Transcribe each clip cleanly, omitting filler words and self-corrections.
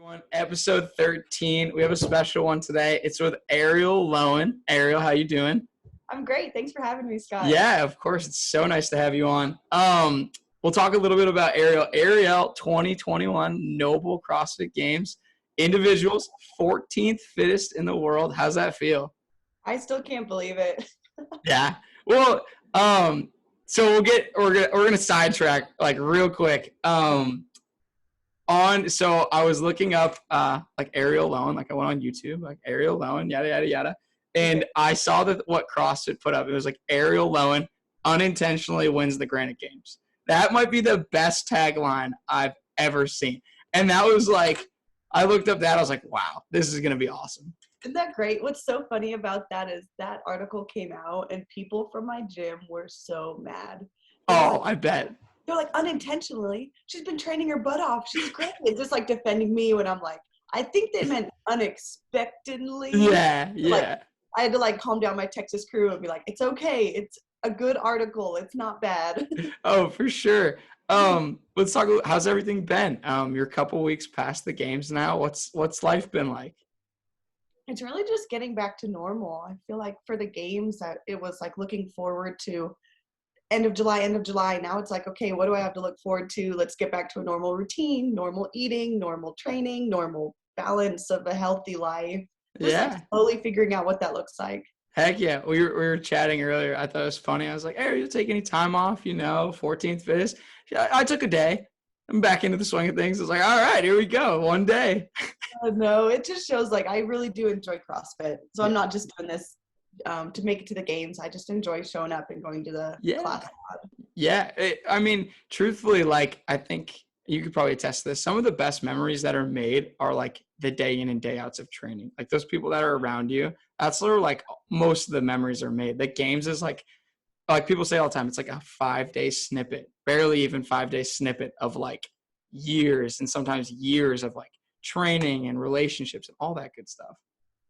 everyone. Episode 13. We have a special one today. It's with Arielle Loewen. Arielle, how you doing? I'm great. Thanks for having me, Scott. Yeah, of course. It's so nice to have you on. We'll talk a little bit about Arielle. Arielle, 2021 Noble CrossFit Games. Individuals, 14th fittest in the world. How's that feel? I still can't believe it. Yeah. Well, so we're gonna sidetrack like real quick. So I was looking up like Arielle Loewen, like I went on YouTube, like Arielle Loewen, yada yada yada, and I saw that what CrossFit put up. It was like Arielle Loewen unintentionally wins the Granite Games. That might be the best tagline I've ever seen. And that was like, I looked up that, I was like, wow, this is gonna be awesome. Isn't that great? What's so funny about that is that article came out and people from my gym were so mad. Oh, I bet. They're like, unintentionally, she's been training her butt off. She's great. It's just like defending me when I'm like, I think they meant unexpectedly. Yeah. Like, I had to like calm down my Texas crew and be like, it's okay. It's a good article. It's not bad. Oh, for sure. Let's talk about how's everything been? You're a couple weeks past the games now. What's life been like? It's really just getting back to normal. I feel like for the games that it was like looking forward to end of July. Now it's like, okay, what do I have to look forward to? Let's get back to a normal routine, normal eating, normal training, normal balance of a healthy life. Just like slowly figuring out what that looks like. Heck yeah. We were chatting earlier. I thought it was funny. I was like, hey, you take any time off, 14th fittest? I took a day. I'm back into the swing of things. I was like, all right, here we go. One day. No, it just shows like I really do enjoy CrossFit. So I'm not just doing this to make it to the games. I just enjoy showing up and going to the class. Yeah. Truthfully, like I think you could probably attest to this. Some of the best memories that are made are like the day in and day outs of training. Like those people that are around you, that's where like most of the memories are made. The games is like people say all the time, it's like a 5-day snippet, barely even 5-day snippet of like years and sometimes years of like training and relationships and all that good stuff.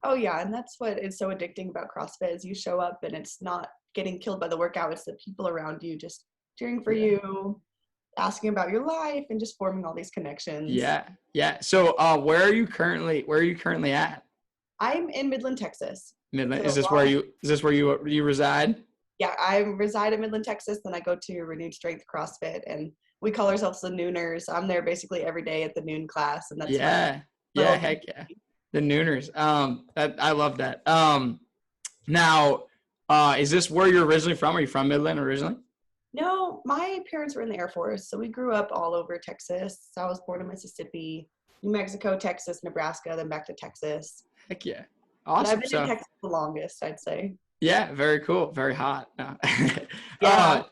Oh yeah, and that's what is so addicting about CrossFit is you show up and it's not getting killed by the workout, it's the people around you just cheering for you, asking about your life and just forming all these connections. Yeah. So where are you currently at? I'm in Midland, Texas. Midland. So is this where you reside? Yeah, I reside in Midland, Texas, then I go to Renewed Strength CrossFit and we call ourselves the Nooners. I'm there basically every day at the noon class and that's heck yeah. The Nooners. I love that. Now, is this where you're originally from? Are you from Midland originally? No, my parents were in the Air Force, so we grew up all over Texas. So I was born in Mississippi, New Mexico, Texas, Nebraska, then back to Texas. Heck yeah. Awesome. But I've been in Texas the longest, I'd say. Yeah, very cool. Very hot. No.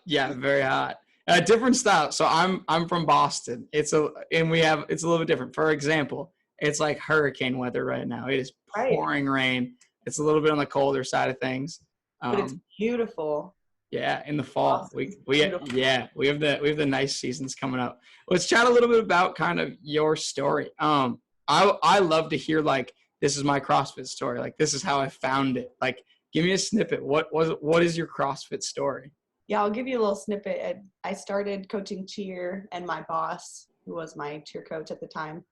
Very hot. Different style. So I'm from Boston. It's a little bit different. For example, it's like hurricane weather right now. It is pouring rain. It's a little bit on the colder side of things. But it's beautiful. Yeah, in the fall. Awesome. We have the nice seasons coming up. Let's chat a little bit about kind of your story. I love to hear like this is my CrossFit story. Like this is how I found it. Like give me a snippet. What is your CrossFit story? Yeah, I'll give you a little snippet. I started coaching cheer and my boss, who was my cheer coach at the time,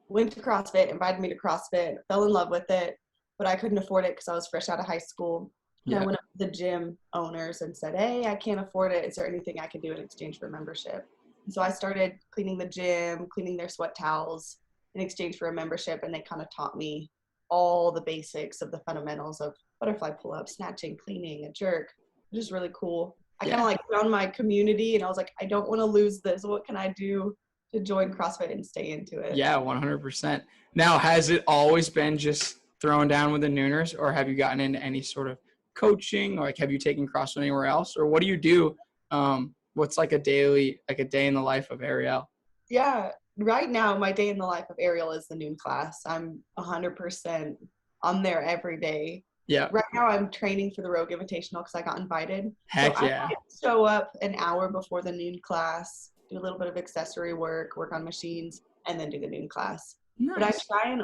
went to CrossFit, invited me to CrossFit, fell in love with it, but I couldn't afford it because I was fresh out of high school. And I went up to the gym owners and said, hey, I can't afford it. Is there anything I can do in exchange for membership? And so I started cleaning the gym, cleaning their sweat towels in exchange for a membership. And they kind of taught me all the basics of the fundamentals of butterfly pull-up, snatching, cleaning, a jerk. It was really cool. I kind of like found my community and I was like, I don't want to lose this. What can I do to join CrossFit and stay into it? Yeah, 100%. Now, has it always been just throwing down with the Nooners or have you gotten into any sort of coaching or like have you taken CrossFit anywhere else or what do you do? What's like a day in the life of Arielle? Yeah, right now my day in the life of Arielle is the noon class. I'm 100%. I'm there every day. Yeah. Right now I'm training for the Rogue Invitational because I got invited. Heck so yeah. I show up an hour before the noon class, do a little bit of accessory work on machines, and then do the noon class. Nice. But I try and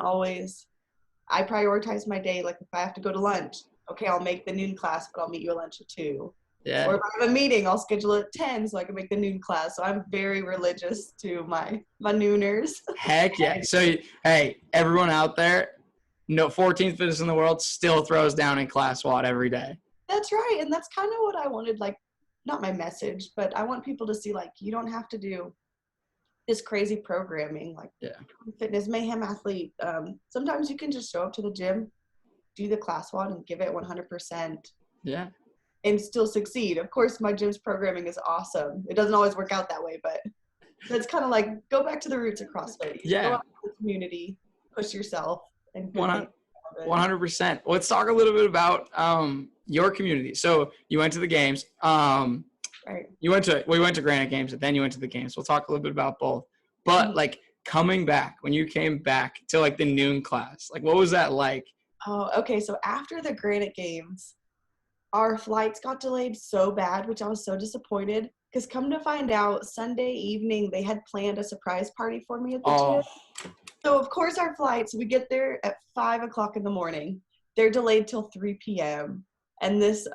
I prioritize my day. Like if I have to go to lunch, okay, I'll make the noon class, but I'll meet you at lunch at 2. Yeah. Or if I have a meeting, I'll schedule it at 10 so I can make the noon class. So I'm very religious to my nooners. Heck yeah. So, hey, everyone out there, no 14th fittest in the world still throws down in class WOD every day. That's right. And that's kind of what I wanted, like, not my message, but I want people to see, like, you don't have to do this crazy programming, like fitness mayhem athlete. Sometimes you can just show up to the gym, do the class WOD, and give it 100%. Yeah. And still succeed. Of course, my gym's programming is awesome. It doesn't always work out that way, but it's kind of like go back to the roots of CrossFit. Yeah. Go out to the community, push yourself, and 100%. Let's talk a little bit about your community. So you went to the games. Right. We went to Granite Games, and then you went to the games. We'll talk a little bit about both. But like coming back, when you came back to like the noon class, like what was that like? Oh, okay. So after the Granite Games, our flights got delayed so bad, which I was so disappointed. Because come to find out, Sunday evening, they had planned a surprise party for me at the gym. So, of course, our flights, we get there at 5 o'clock in the morning. They're delayed till 3 p.m. And this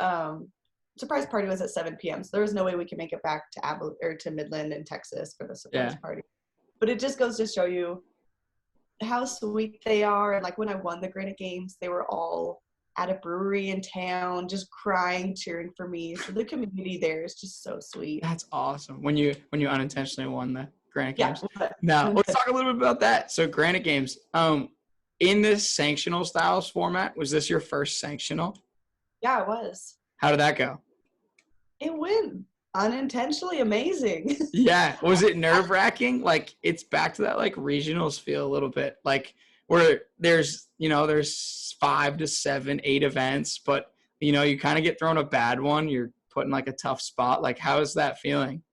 surprise party was at 7 p.m. So there was no way we could make it back to Midland in Texas for the surprise party. But it just goes to show you how sweet they are. And like when I won the Granite Games, they were all at a brewery in town, just crying, cheering for me. So the community there is just so sweet. That's awesome. When you unintentionally won the Granite Games. Yeah. Now let's talk a little bit about that. So Granite Games, in this sanctional styles format, was this your first sanctional? Yeah, it was. How did that go? It went unintentionally amazing. Yeah. Was it nerve wracking? Like it's back to that like regionals feel a little bit, like where there's 5 to 7, 8 events, but you kind of get thrown a bad one. You're put in like a tough spot. Like, how is that feeling?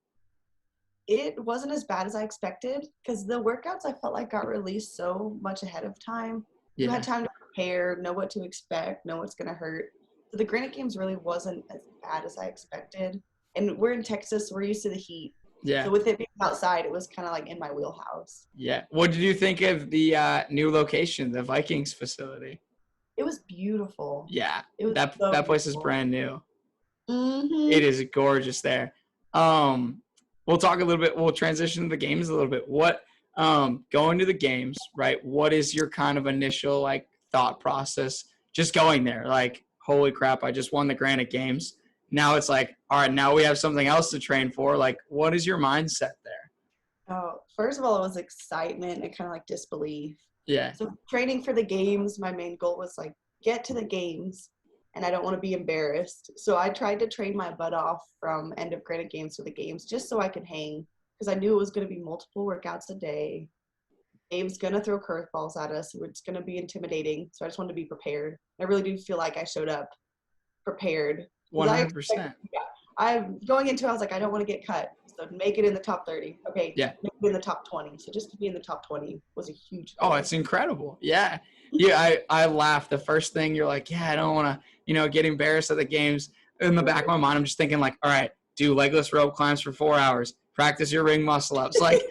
It wasn't as bad as I expected because the workouts I felt like got released so much ahead of time. You had time to prepare, know what to expect, know what's going to hurt. So the Granite Games really wasn't as bad as I expected. And we're in Texas, so we're used to the heat. Yeah. So with it being outside, it was kind of like in my wheelhouse. Yeah. What did you think of the new location, the Vikings facility? It was beautiful. Yeah. It was that place is brand new. Mm-hmm. It is gorgeous there. We'll talk a little bit. We'll transition to the games a little bit. What going to the games, right? What is your kind of initial like thought process just going there? Like, holy crap, I just won the Granite Games. Now it's like, all right, now we have something else to train for. Like, what is your mindset there? Oh, first of all, it was excitement and kind of like disbelief. Yeah. So training for the games, my main goal was like, get to the games, and I don't want to be embarrassed. So I tried to train my butt off from end of Granite Games to the games just so I could hang, because I knew it was going to be multiple workouts a day. Dave's going to throw curveballs at us. It's going to be intimidating. So I just wanted to be prepared. I really do feel like I showed up prepared. 100%. I'm going into it, I was like, I don't want to get cut. So make it in the top 30. Okay. Yeah. Make it in the top 20. So just to be in the top 20 was a huge goal. Oh, it's incredible. Yeah. Yeah. I laughed. The first thing you're like, yeah, I don't want to, get embarrassed at the games. In the back of my mind, I'm just thinking like, all right, do legless rope climbs for 4 hours, practice your ring muscle ups, like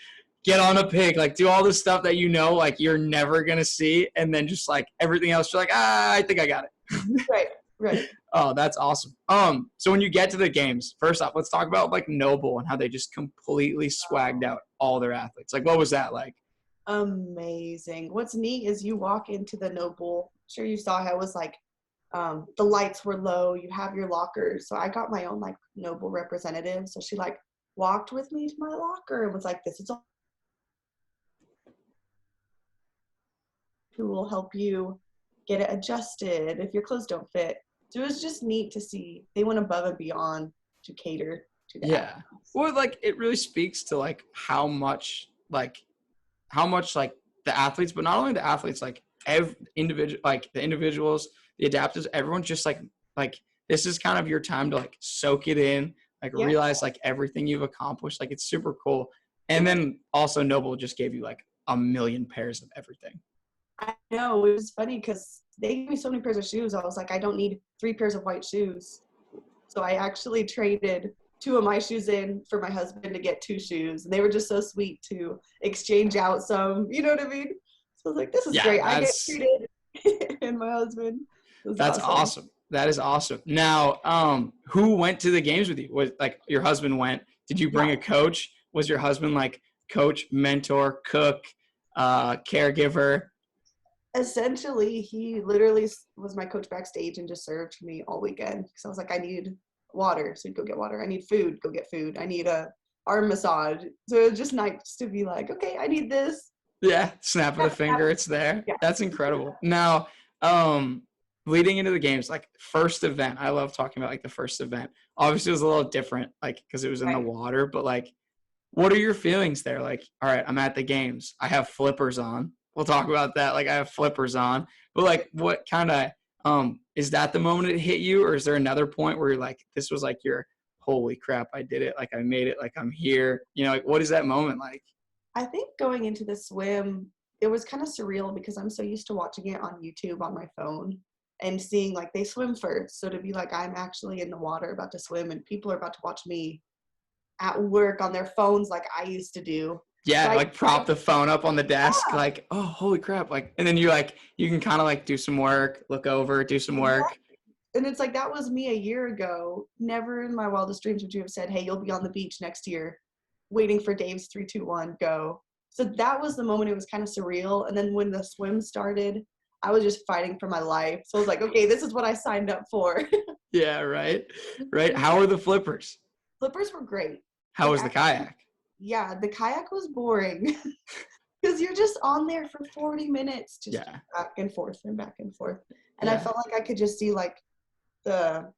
get on a pig, like do all this stuff that like you're never going to see. And then just like everything else, you're like, I think I got it. Right. Oh, that's awesome. So when you get to the games, first off, let's talk about like Noble and how they just completely swagged out all their athletes. Like, what was that like? Amazing. What's neat is you walk into the Noble. I'm sure you saw how it was like the lights were low. You have your lockers. So I got my own like Noble representative. So she like walked with me to my locker and was like, "This is all who will help you get it adjusted if your clothes don't fit." So it was just neat to see they went above and beyond to cater to that. Yeah. Well, like it really speaks to like how much like the athletes, but not only the athletes, like every individual, like the individuals, the adapters, everyone's just like this is kind of your time to like soak it in, like realize like everything you've accomplished. Like it's super cool. And then also Noble just gave you like a million pairs of everything. I know, it was funny because they gave me so many pairs of shoes. I was like, I don't need 3 pairs of white shoes. So I actually traded 2 of my shoes in for my husband to get 2 shoes. And they were just so sweet to exchange out some, you know what I mean? So I was like, this is great. I get treated and my husband. That's awesome. That is awesome. Now, who went to the games with you? Was like your husband went? Did you bring Yeah. a coach? Was your husband like coach, mentor, cook, caregiver? Essentially, he literally was my coach backstage and just served me all weekend. Because I was like, I need water, so he'd go get water. I need food, go get food. I need a arm massage. So it was just nice to be like, okay, I need this. Yeah, snap of the finger, it's there. Yeah. That's incredible. Now, leading into the games, like first event, I love talking about like the first event. Obviously, it was a little different, like because it was in the Right. water. But like, what are your feelings there? Like, all right, I'm at the games. I have flippers on. We'll talk about that. Like, I have flippers on. But like, what kind of is that the moment it hit you, or is there another point where you're like, this was like your holy crap, I did it. Like, I made it. Like, I'm here. You know, like, what is that moment like? I think going into the swim, it was kind of surreal because I'm so used to watching it on YouTube on my phone and seeing like they swim first. So to be like, I'm actually in the water about to swim and people are about to watch me at work on their phones like I used to do. So Yeah, I, like prop the phone up on the desk, yeah, like, oh, holy crap. Like, and then you can kind of like do some work, look over, do some work. exactly. And it's like that was me a year ago. Never in my wildest dreams would you have said, hey, you'll be on the beach next year waiting for Dave's 3, 2, 1, go. So that was the moment. It was kind of surreal. And then when the swim started, I was just fighting for my life. So I was like, okay, this is what I signed up for. Yeah, right. Right. How are the flippers? Flippers were great. How Like, was the kayak? yeah, the kayak was boring because you're just on there for 40 minutes, just Yeah. back and forth and back and forth. And I Yeah. felt like I could just see like the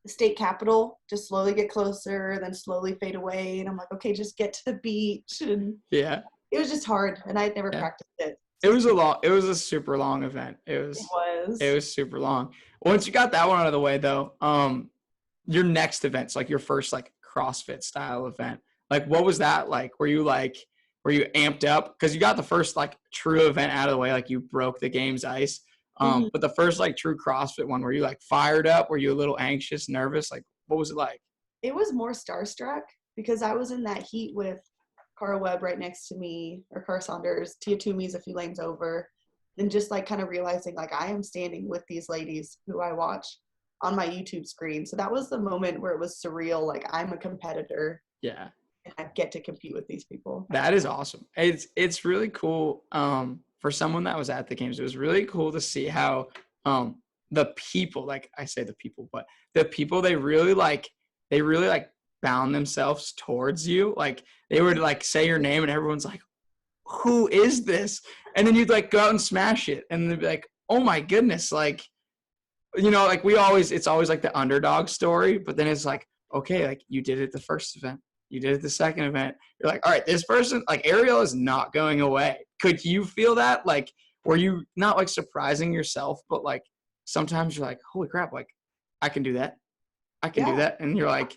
state capitol just slowly get closer, then slowly fade away. And I'm like, okay, just get to the beach. And Yeah. it was just hard. And I had never Yeah. practiced it. It was a super long event. It was. It was super long. Once you got that one out of the way though, your next events, like your first like CrossFit style event, like what was that like? Were you amped up? Because you got the first like true event out of the way, like you broke the game's ice. Mhm. But the first like true CrossFit one, were you like fired up? Were you a little anxious, nervous? Like what was it like? It was more starstruck because I was in that heat with Cara Webb right next to me, or Cara Saunders, Tia Toomey's a few lanes over, and just like kind of realizing like I am standing with these ladies who I watch on my YouTube screen. So that was the moment where it was surreal. Like I'm a competitor Yeah. and I get to compete with these people. That is awesome. It's really cool. For someone that was at the games, it was really cool to see how the people, like I say the people, but the people they really like bound themselves towards you. Like they would like say your name and everyone's like, who is this? And then you'd like go out and smash it. And they'd be like, oh my goodness, like like it's always like the underdog story, but then it's like, okay, like you did it the first event, you did it the second event. You're like, all right, this person, like Arielle is not going away. Could you feel that? Like, were you not like surprising yourself, but like sometimes you're like, holy crap, like I can do that. I can do Yeah, that. And you're like,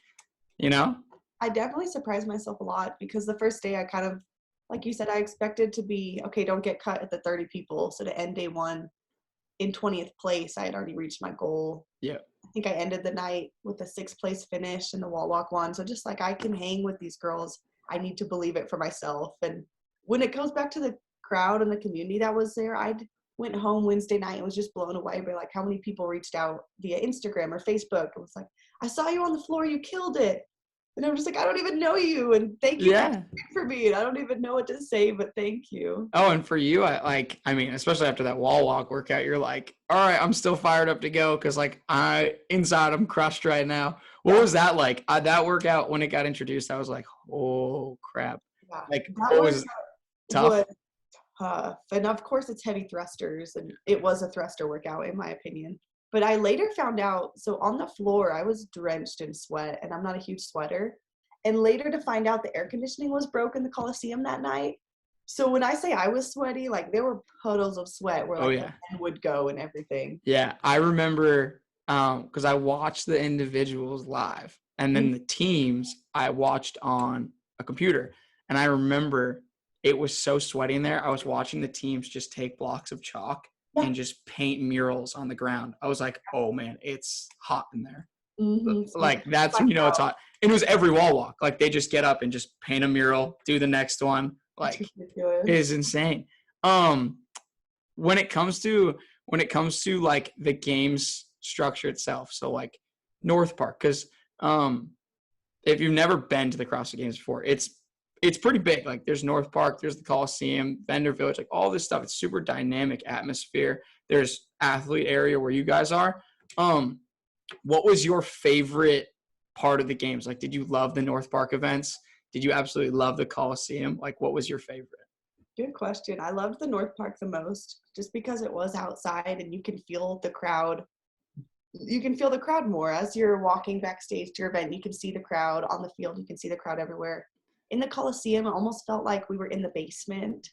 you know? I definitely surprised myself a lot because the first day I kind of, like you said, I expected to be, okay, don't get cut at the 30 people. So to end day one in 20th place, I had already reached my goal. Yeah. I think I ended the night with a 6th place finish in the wall walk one. So just like I can hang with these girls, I need to believe it for myself. And when it goes back to the crowd and the community that was there, I went home Wednesday night and was just blown away by like how many people reached out via Instagram or Facebook. It was like, I saw you on the floor, you killed it. And I'm just like, I don't even know you. And thank you Yeah. for me. And I don't even know what to say, but thank you. Oh, and for you, I mean, especially after that wall walk workout, you're like, all right, I'm still fired up to go because like I'm crushed right now. What was that like? That workout when it got introduced, I was like, oh crap. Yeah, Like, that what workout was tough? was tough. And of course, it's heavy thrusters, and it was a thruster workout, in my opinion. But I later found out, so on the floor, I was drenched in sweat, and I'm not a huge sweater. And later to find out the air conditioning was broke in the Coliseum that night. So when I say I was sweaty, like there were puddles of sweat where Oh like the yeah. pen would go and everything. Yeah. I remember because I watched the individuals live and then the teams I watched on a computer. And I remember it was so sweaty in there. I was watching the teams just take blocks of chalk Yeah. and just paint murals on the ground. I was like, oh man, it's hot in there. So Like that's when you know it's hot. And it was every wall walk. Like they just get up and just paint a mural, do the next one. it's Like ridiculous. it is insane. Um, when it comes to like the games structure itself. So like North Park, because if you've never been to the CrossFit Games before, it's pretty big. Like there's North Park, there's the Coliseum, Vendor Village, like all this stuff. It's super dynamic atmosphere. There's athlete area where you guys are. What was your favorite part of the games? Like, did you love the North Park events? Did you absolutely love the Coliseum? Like, what was your favorite? Good question. I loved the North Park the most just because it was outside and you can feel the crowd. You can feel the crowd more as you're walking backstage to your event. You can see the crowd on the field. You can see the crowd everywhere. In the Coliseum, it almost felt like we were in the basement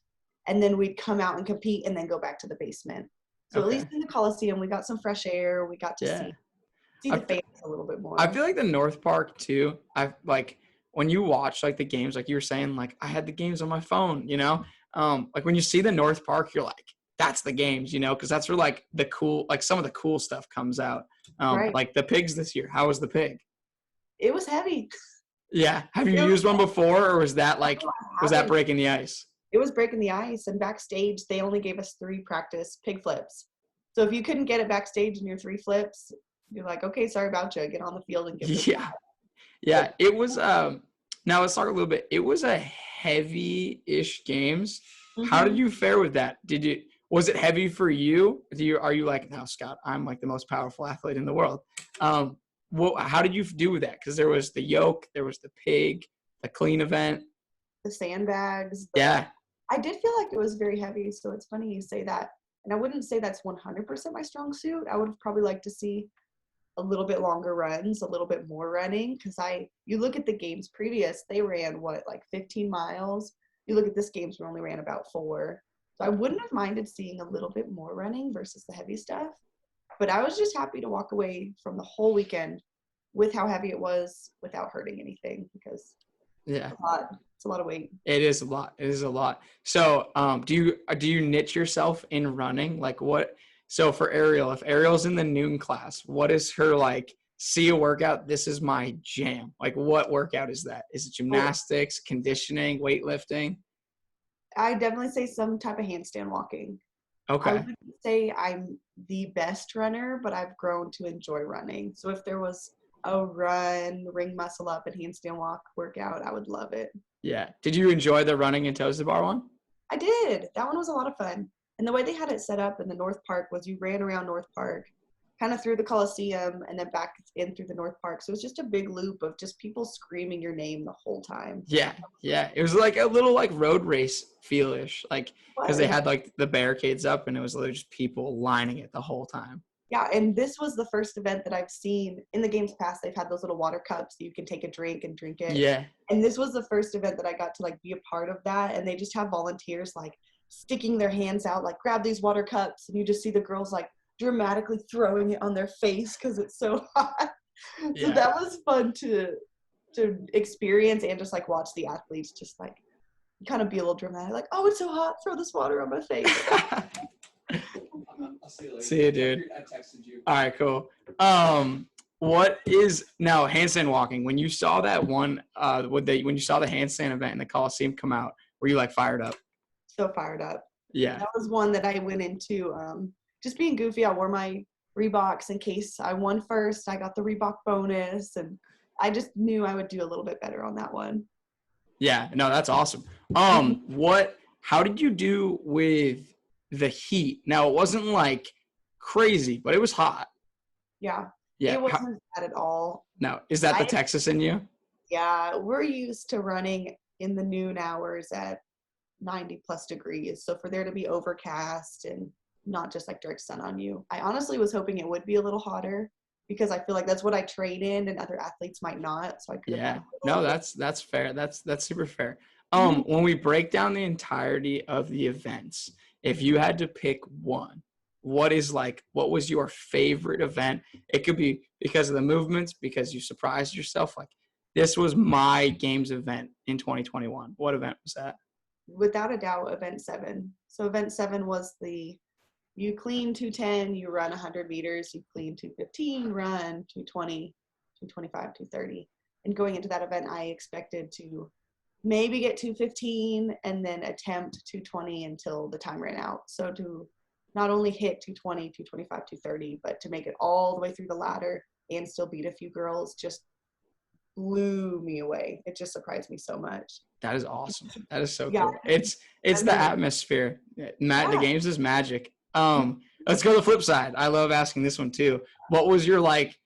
and then we'd come out and compete and then go back to the basement. So at least in the Coliseum, we got some fresh air. We got to see the fans a little bit more. I feel like the North Park too. I've like when you watch like the games, like you were saying, like I had the games on my phone, you know. Like when you see the North Park, you're like, that's the games, you know, because that's where like the cool, like some of the cool stuff comes out. Right. Like the pigs this year. How was the pig? It was heavy. Yeah. Have you used one before, or was that like was that breaking the ice? It was breaking the ice, and backstage they only gave us 3 practice pig flips. So if you couldn't get it backstage in your 3 flips, you're like, okay, sorry about you. Get on the field and get this. Yeah. It was now let's talk a little bit. It was a heavy-ish games. Mm-hmm. How did you fare with that? Was it heavy for you? Are you like, no, Scott, I'm like the most powerful athlete in the world? How did you do with that? Because there was the yoke, there was the pig, the clean event, the sandbags. I did feel like it was very heavy, so it's funny you say that. And I wouldn't say that's 100% my strong suit. I would probably like to see a little bit longer runs, a little bit more running, because you look at the games previous, they ran like 15 miles. You look at this games, we only ran about 4. So I wouldn't have minded seeing a little bit more running versus the heavy stuff. But I was just happy to walk away from the whole weekend with how heavy it was without hurting anything, because it's a lot of weight. It is a lot. So do you niche yourself in running? Like what? So for Arielle, if Arielle's in the noon class, what is her like, see a workout, this is my jam? Like what workout is that? Is it gymnastics, conditioning, weightlifting? I definitely say some type of handstand walking. Okay. I wouldn't say I'm the best runner, but I've grown to enjoy running. So if there was a run, ring muscle up, and handstand walk workout, I would love it. Yeah. Did you enjoy the running and toes to bar one? I did. That one was a lot of fun. And the way they had it set up in the North Park was you ran around North Park, kind of through the Coliseum, and then back in through the North Park. So it was just a big loop of just people screaming your name the whole time. Yeah. It was like a little like road race feel-ish, like because they had like the barricades up and it was literally just people lining it the whole time. Yeah, and this was the first event that I've seen in the games past. They've had those little water cups so you can take a drink and drink it. Yeah. And this was the first event that I got to like be a part of that. And they just have volunteers like sticking their hands out, like grab these water cups, and you just see the girls like dramatically throwing it on their face because it's so hot. So that was fun to experience and just like watch the athletes just like kind of be a little dramatic, like, oh, it's so hot, throw this water on my face. I'll see you later. See you, dude. I texted you. All right, cool. What is now handstand walking? When you saw that one, when you saw the handstand event in the Coliseum come out, were you like fired up? So fired up. Yeah. That was one that I went into just being goofy. I wore my Reeboks in case I won first. I got the Reebok bonus, and I just knew I would do a little bit better on that one. Yeah, no, that's awesome. How did you do with the heat? Now, it wasn't like crazy, but it was hot. Yeah. It wasn't bad at all. No. Is that the Texas in you? Yeah. We're used to running in the noon hours at 90 plus degrees. So for there to be overcast and not just like direct sun on you, I honestly was hoping it would be a little hotter because I feel like that's what I train in and other athletes might not. So I could. Yeah. No, that's fair. That's super fair. When we break down the entirety of the events, if you had to pick one, what was your favorite event? It could be because of the movements, because you surprised yourself. Like, this was my games event in 2021. What event was that? Without a doubt, event 7. So event 7 was you clean 210, you run 100 meters, you clean 215, run 220, 225, 230. And going into that event, I expected to maybe get 215 and then attempt 220 until the time ran out. So to not only hit 220, 225, 230, but to make it all the way through the ladder and still beat a few girls just blew me away. It just surprised me so much. That is awesome. That is so Yeah. cool. It's the atmosphere. The Yeah. games is magic. Let's go to the flip side. I love asking this one too. What was your like,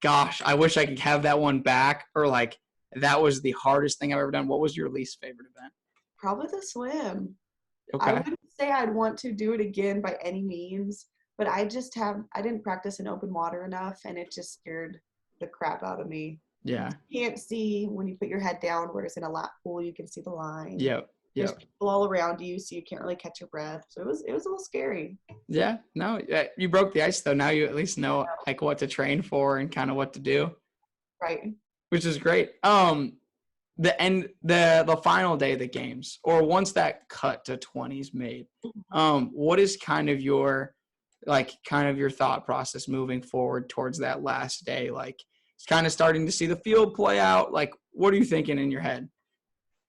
gosh, I wish I could have that one back, or like that was the hardest thing I've ever done? What was your least favorite event? Probably the swim. I Okay. wouldn't say I'd want to do it again by any means, but I didn't practice in open water enough, and it just scared the crap out of me. Yeah. You can't see when you put your head down, whereas in a lap pool, you can see the line. Yep. There's Yep. people all around you, so you can't really catch your breath. So it was a little scary. Yeah. No, you broke the ice though. Now you at least know like what to train for and kind of what to do, Right. which is great. The final day of the games, or once that cut to 20s made, what is kind of your thought process moving forward towards that last day? Like, it's kind of starting to see the field play out. Like, what are you thinking in your head?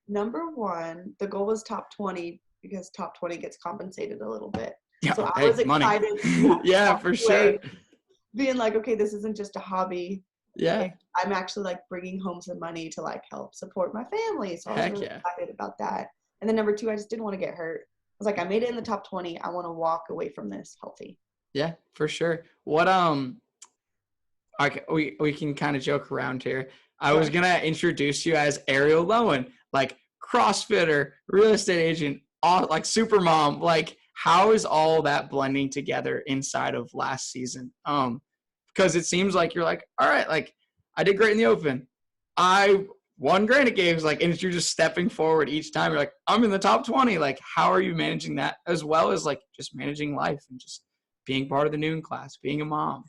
Number one, the goal was top 20 because top 20 gets compensated a little bit. Yeah, So I hey, was money. excited. Yeah, for sure. Being like, okay, this isn't just a hobby. Yeah. I'm actually like bringing home some money to like help support my family. So I was really excited about that. And then number two, I just didn't want to get hurt. I was like, I made it in the top 20. I want to walk away from this healthy. Yeah, for sure. What we can kind of joke around here. I was gonna introduce you as Arielle Loewen, like CrossFitter, real estate agent, all like super mom. Like, how is all that blending together inside of last season? Because it seems like you're like, all right, like I did great in the open. I won Granite Games, like, and you're just stepping forward each time. You're like, I'm in the top 20. Like, how are you managing that, as well as like just managing life and just being part of the noon class, being a mom?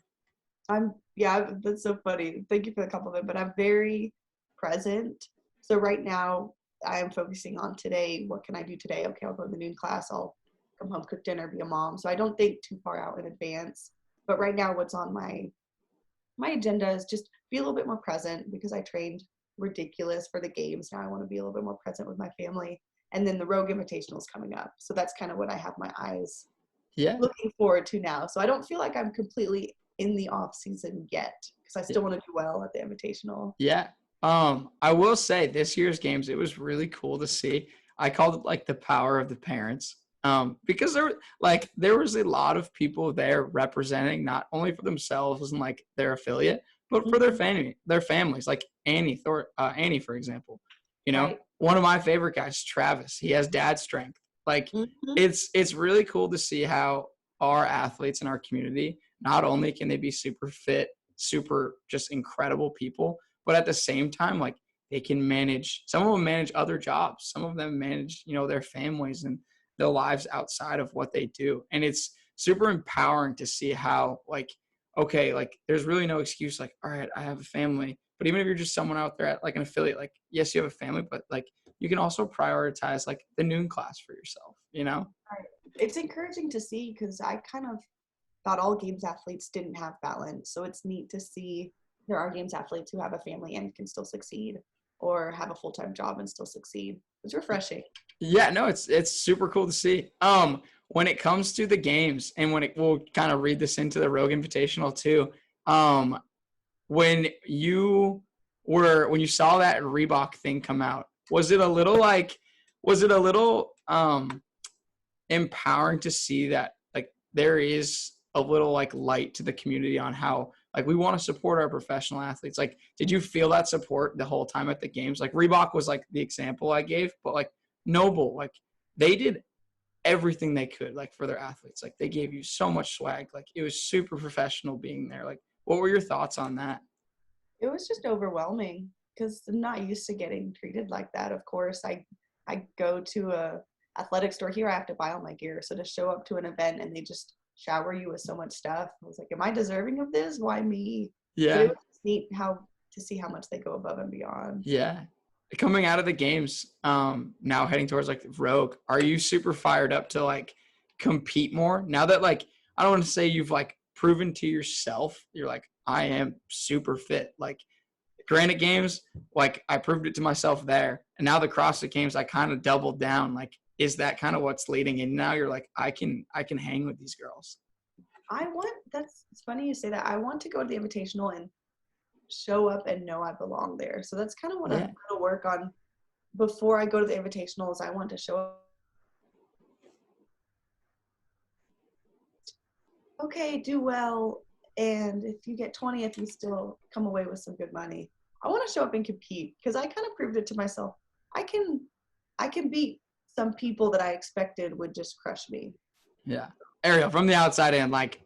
That's so funny. Thank you for the compliment, but I'm very present. So right now I'm focusing on today. What can I do today? Okay, I'll go to the noon class. I'll come home, cook dinner, be a mom. So I don't think too far out in advance. But right now what's on my agenda is just be a little bit more present because I trained ridiculous for the games. Now I want to be a little bit more present with my family. And then the Rogue Invitational is coming up. So that's kind of what I have my eyes looking forward to now. So I don't feel like I'm completely in the off season yet because I still want to do well at the Invitational. Yeah. I will say this year's games, it was really cool to see. I called it like the power of the parents. Because there was a lot of people there representing not only for themselves and like their affiliate, but for their families. Like Annie, for example, one of my favorite guys, Travis. He has dad strength. Like it's really cool to see how our athletes in our community, not only can they be super fit, super just incredible people, but at the same time, like they can manage. Some of them manage other jobs. Some of them manage, their families and their lives outside of what they do. And it's super empowering to see how okay, like there's really no excuse. Like, all right, I have a family, but even if you're just someone out there at like an affiliate, like, yes, you have a family, but like you can also prioritize like the noon class for yourself, Right. It's encouraging to see because I kind of thought all games athletes didn't have balance. So it's neat to see there are games athletes who have a family and can still succeed or have a full-time job and still succeed. It's refreshing. Yeah, no, it's super cool to see. When it comes to the games and we'll kind of read this into the Rogue Invitational too. When you saw that Reebok thing come out, was it a little empowering to see that like there is a little like light to the community on how like we want to support our professional athletes? Like, did you feel that support the whole time at the games? Like Reebok was like the example I gave, but like Noble, like they did everything they could like for their athletes. Like they gave you so much swag. Like it was super professional being there. Like, what were your thoughts on that? It was just overwhelming because I'm not used to getting treated like that. Of course, I go to a athletic store here. I have to buy all my gear. So to show up to an event and they just shower you with so much stuff, I was like, am I deserving of this? Why me? Yeah. But it was neat to see how much they go above and beyond. Yeah. Coming out of the games, now heading towards like Rogue, are you super fired up to like compete more now that like, I don't want to say you've like proven to yourself, you're like, I am super fit. Like Granite Games, like I proved it to myself there. And now the CrossFit Games, I kind of doubled down. Like, is that kind of what's leading in now? You're like, I can hang with these girls. It's funny you say that. I want to go to the Invitational and show up and know I belong there. So that's kind of what I'm going to work on before I go to the Invitational, is I want to show up. Okay, do well. And if you get 20th, you still come away with some good money. I want to show up and compete, because I kind of proved it to myself. I can beat some people that I expected would just crush me. Yeah. Arielle, from the outside in, like,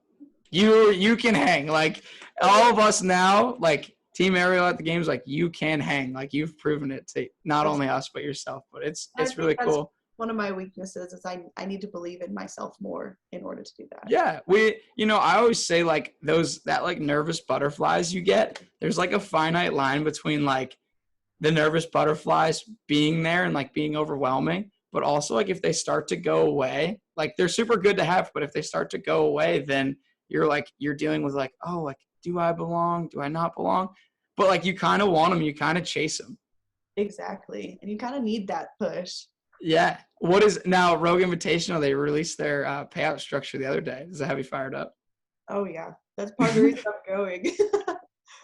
you can hang. Like, all of us now, like, Team Arielle at the games, like, you can hang. Like, you've proven it to not only us, but yourself. But it's really cool. One of my weaknesses is I need to believe in myself more in order to do that. Yeah, I always say, like, that like nervous butterflies you get, there's like a finite line between like the nervous butterflies being there and like being overwhelming, but also like if they start to go away, like they're super good to have, but if they start to go away, then you're dealing with like, oh, like, do I belong? Do I not belong? But like you kind of want them, you kind of chase them. Exactly, and you kind of need that push. Yeah. What is now Rogue Invitational? They released their payout structure the other day. Does that have you fired up? Oh yeah, that's part of the reason I'm going.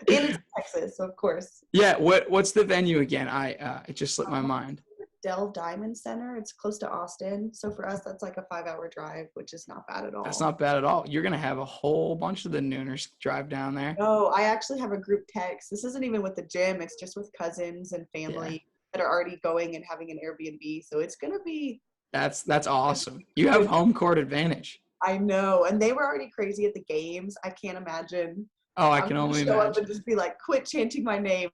And it's Texas, so of course. Yeah. What's the venue again? It just slipped my mind. Dell Diamond Center. It's close to Austin. So for us, that's like a 5-hour drive, which is not bad at all. That's not bad at all. You're going to have a whole bunch of the Nooners drive down there. No, I actually have a group text. This isn't even with the gym. It's just with cousins and family that are already going and having an Airbnb. So it's going to be. That's awesome. You have home court advantage. I know. And they were already crazy at the games. I can't imagine. Oh, I can only imagine. Show up and just be like, quit chanting my name.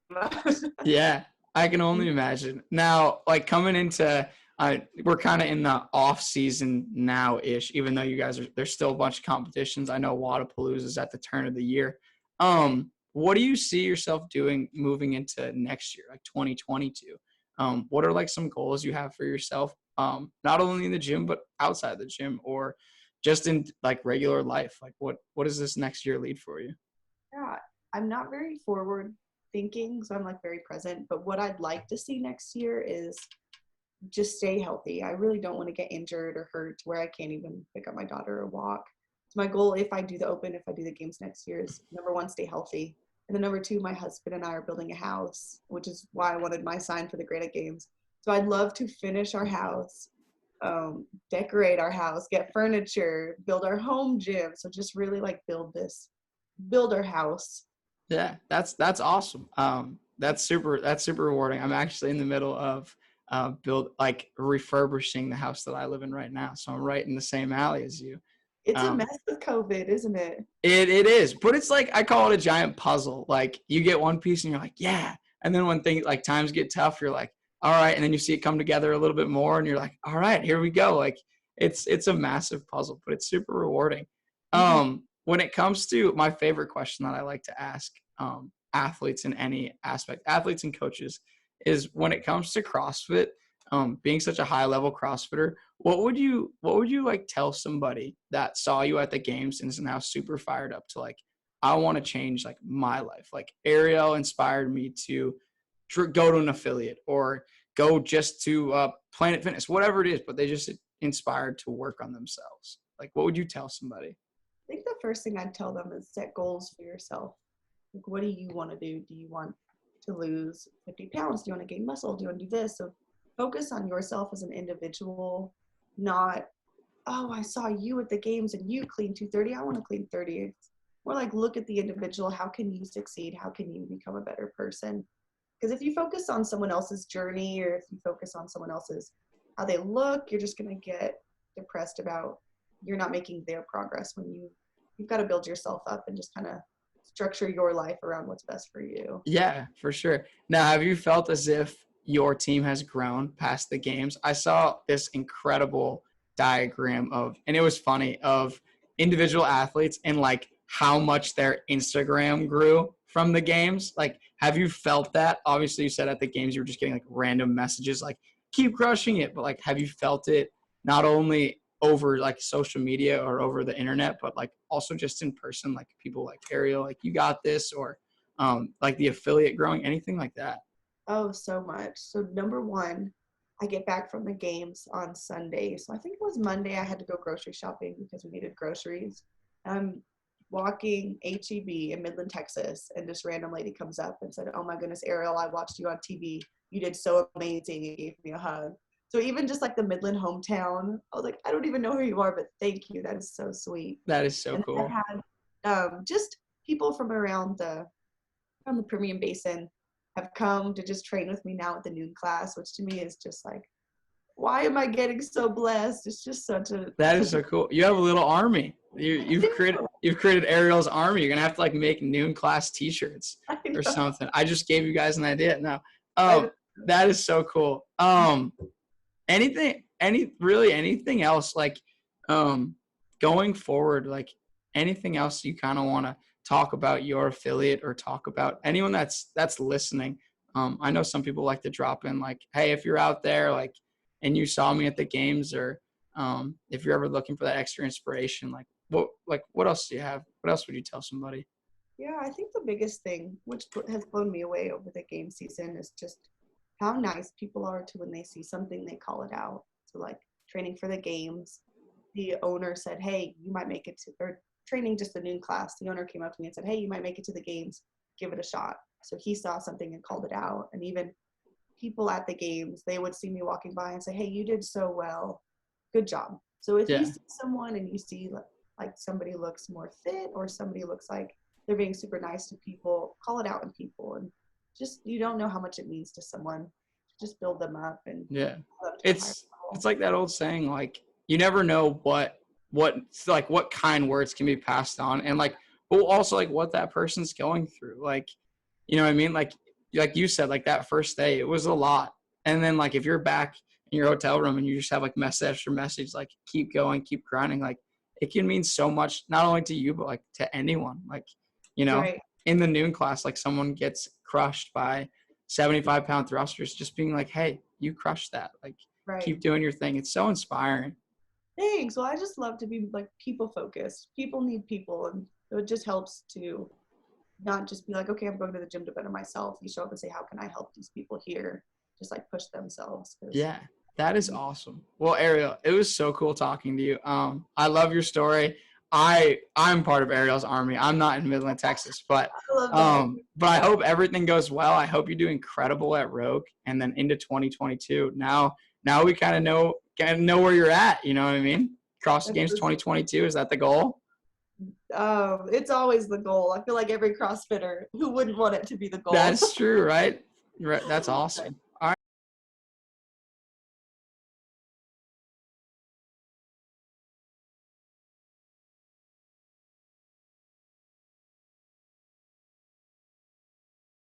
Yeah, I can only imagine. Now, like coming into, we're kind of in the off season now-ish, even though you guys there's still a bunch of competitions. I know Wadapalooza is at the turn of the year. What do you see yourself doing moving into next year, like 2022? What are like some goals you have for yourself, not only in the gym, but outside the gym or just in like regular life? Like what does this next year lead for you? Yeah, I'm not very forward thinking, so I'm like very present. But what I'd like to see next year is just stay healthy. I really don't want to get injured or hurt to where I can't even pick up my daughter or walk. So my goal, if I do the Open, if I do the games next year, is number one, stay healthy. And then number two, my husband and I are building a house, which is why I wanted my sign for the Great at Games. So I'd love to finish our house, decorate our house, get furniture, build our home gym. So just really like build our house. Yeah, that's awesome. That's super rewarding. I'm actually in the middle of refurbishing the house that I live in right now. So I'm right in the same alley as you. It's a mess with COVID, isn't it? It is, but it's like, I call it a giant puzzle. Like you get one piece and you're like, yeah. And then when things like times get tough, you're like, all right. And then you see it come together a little bit more and you're like, all right, here we go. Like it's a massive puzzle, but it's super rewarding. Mm-hmm. When it comes to my favorite question that I like to ask athletes in any aspect, athletes and coaches, is when it comes to CrossFit, being such a high level CrossFitter, what would you like tell somebody that saw you at the games and is now super fired up to like, I want to change like my life. Like Arielle inspired me to go to an affiliate or go just to Planet Fitness, whatever it is, but they just inspired to work on themselves. Like, what would you tell somebody? I think the first thing I'd tell them is set goals for yourself. Like, what do you want to do? Do you want to lose 50 pounds? Do you want to gain muscle? Do you want to do this? So focus on yourself as an individual, not, oh, I saw you at the games and you clean 230. I want to clean 30. It's more like, look at the individual. How can you succeed? How can you become a better person? Because if you focus on someone else's journey, or if you focus on someone else's, how they look, you're just going to get depressed about you're not making their progress when you've got to build yourself up and just kind of structure your life around what's best for you. Yeah, for sure. Now, have you felt as if your team has grown past the games? I saw this incredible diagram and it was funny, of individual athletes and like how much their Instagram grew from the games. Like, have you felt that? Obviously, you said at the games you were just getting like random messages like, keep crushing it. But like, have you felt it not only over like social media or over the internet, but like also just in person, like people like Arielle, like you got this, or like the affiliate growing, anything like that? Oh, so much. So number one, I get back from the games on Sunday. So I think it was Monday I had to go grocery shopping because we needed groceries. I'm walking HEB in Midland, Texas, and this random lady comes up and said, "Oh my goodness, Arielle, I watched you on TV. You did so amazing," and gave me a hug. So even just like the Midland hometown, I was like, I don't even know who you are, but thank you. That is so sweet. That is so And then cool. I've had just people from the Permian Basin have come to just train with me now at the noon class, which to me is just like, why am I getting so blessed? It's just That is such a so cool. You have a little army. You've created Ariel's army. You're gonna have to like make noon class T-shirts I or know. something. I just gave you guys an idea. No, I know. that is so cool. Anything else like, um, going forward, like anything else you kind of want to talk about your affiliate or talk about anyone that's listening. I know some people like to drop in like, hey, if you're out there like and you saw me at the games, or if you're ever looking for that extra inspiration, what else do you have? What else would you tell somebody? Yeah, I think the biggest thing, which has blown me away over the game season, is just how nice people are to when they see something, they call it out. So, like training for the games, the owner said, "Hey, you might make it to," or training just a noon class. The owner came up to me and said, "Hey, you might make it to the games. Give it a shot." So he saw something and called it out. And even people at the games, they would see me walking by and say, "Hey, you did so well. Good job." So if you Yeah, see someone and you see like somebody looks more fit or somebody looks like they're being super nice to people, call it out in people. And just, you don't know how much it means to someone. Just build them up and yeah. go up to a higher It's level. like that old saying, like you never know what kind words can be passed on, and like, but also like what that person's going through. Like, you know what I mean? Like you said, like that first day, it was a lot. And then like if you're back in your hotel room and you just have like message after message, like keep going, keep grinding, like it can mean so much, not only to you, but like to anyone. Like, you know, Right, in the noon class, like someone gets crushed by 75-pound thrusters, just being like, hey, you crushed that. Like right. keep doing your thing. It's so inspiring. Thanks. Well, I just love to be like people focused. People need people, and it just helps to not just be like, okay, I'm going to the gym to better myself. You show up and say, how can I help these people here? Just like push themselves. Because Yeah, that is awesome. Well, Arielle, it was so cool talking to you. I love your story. I'm part of Arielle's army. I'm not in Midland, Texas, I love that. but I hope everything goes well. I hope you do incredible at Rogue, and then into 2022. Now we kind of know where you're at. You know what I mean? Cross the That's Games just, 2022. Is that the goal? it's always the goal. I feel like every CrossFitter, who wouldn't want it to be the goal? That's true, right? Right. That's awesome.